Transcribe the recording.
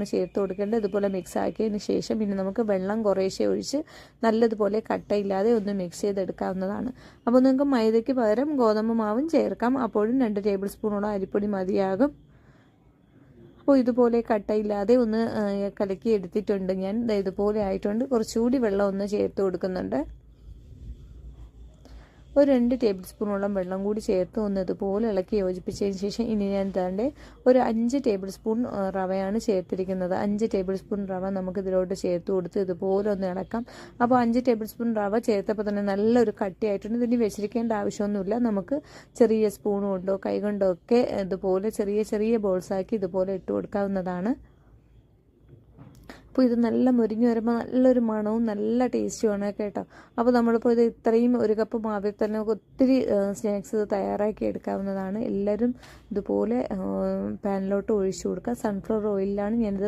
ആണ് ചേർത്ത് കൊടുക്കേണ്ടത്. ഇതുപോലെ മിക്സ് ആക്കിയതിന് ശേഷം പിന്നെ നമുക്ക് വെള്ളം കുറേശ്ശെ ഒഴിച്ച് നല്ലതുപോലെ കട്ടയില്ലാതെ ഒന്ന് മിക്സ് ചെയ്തെടുക്കാവുന്നതാണ്. അപ്പോൾ നിങ്ങൾക്ക് മൈദയ്ക്ക് പകരം ഗോതമ്പ് മാവും ചേർക്കാം. അപ്പോഴും 2 ടേബിൾ സ്പൂണോളം അരിപ്പൊടി മതിയാകും. അപ്പോൾ ഇതുപോലെ കട്ടയില്ലാതെ ഒന്ന് കലക്കി എടുത്തിട്ടുണ്ട് ഞാൻ. ഇതുപോലെ ആയിട്ടുണ്ട്. കുറച്ചുകൂടി വെള്ളം ഒന്ന് ചേർത്ത് കൊടുക്കുന്നുണ്ട്. ഒരു 2 ടേബിൾ സ്പൂണോളം വെള്ളം കൂടി ചേർത്ത് ഒന്ന് ഇതുപോലെ ഇളക്കി യോജിപ്പിച്ചതിന് ശേഷം ഇനി ഞാൻ താണ്ടെ ഒരു 5 ടേബിൾ സ്പൂൺ റവയാണ് ചേർത്തിരിക്കുന്നത്. 5 ടേബിൾ സ്പൂൺ റവ നമുക്ക് ഇതിലോട്ട് ചേർത്ത് കൊടുത്ത് ഇതുപോലെ ഒന്ന് ഇളക്കാം. അപ്പോൾ 5 ടേബിൾ സ്പൂൺ റവ ചേർത്തപ്പോൾ തന്നെ നല്ലൊരു കട്ടിയായിട്ടുണ്ട്. ഇതിന് വെച്ചിരിക്കേണ്ട ആവശ്യമൊന്നുമില്ല. നമുക്ക് ചെറിയ സ്പൂൺ കൊണ്ടോ കൈ കൊണ്ടോ ഒക്കെ ഇതുപോലെ ചെറിയ ചെറിയ ബോൾസാക്കി ഇതുപോലെ ഇട്ട് കൊടുക്കാവുന്നതാണ്. അപ്പോൾ ഇത് നല്ല മുരിഞ്ഞ് വരുമ്പോൾ നല്ലൊരു മണവും നല്ല ടേസ്റ്റുമാണ് കേട്ടോ. അപ്പോൾ നമ്മളിപ്പോൾ ഇത് ഇത്രയും ഒരു കപ്പ് മാവിൽ തന്നെ ഒത്തിരി സ്നാക്സ് തയ്യാറാക്കി എടുക്കാവുന്നതാണ്. എല്ലാവരും ഇതുപോലെ പാനിലോട്ട് ഒഴിച്ചു കൊടുക്കുക. സൺഫ്ലവർ ഓയിലാണ് ഞാനിത്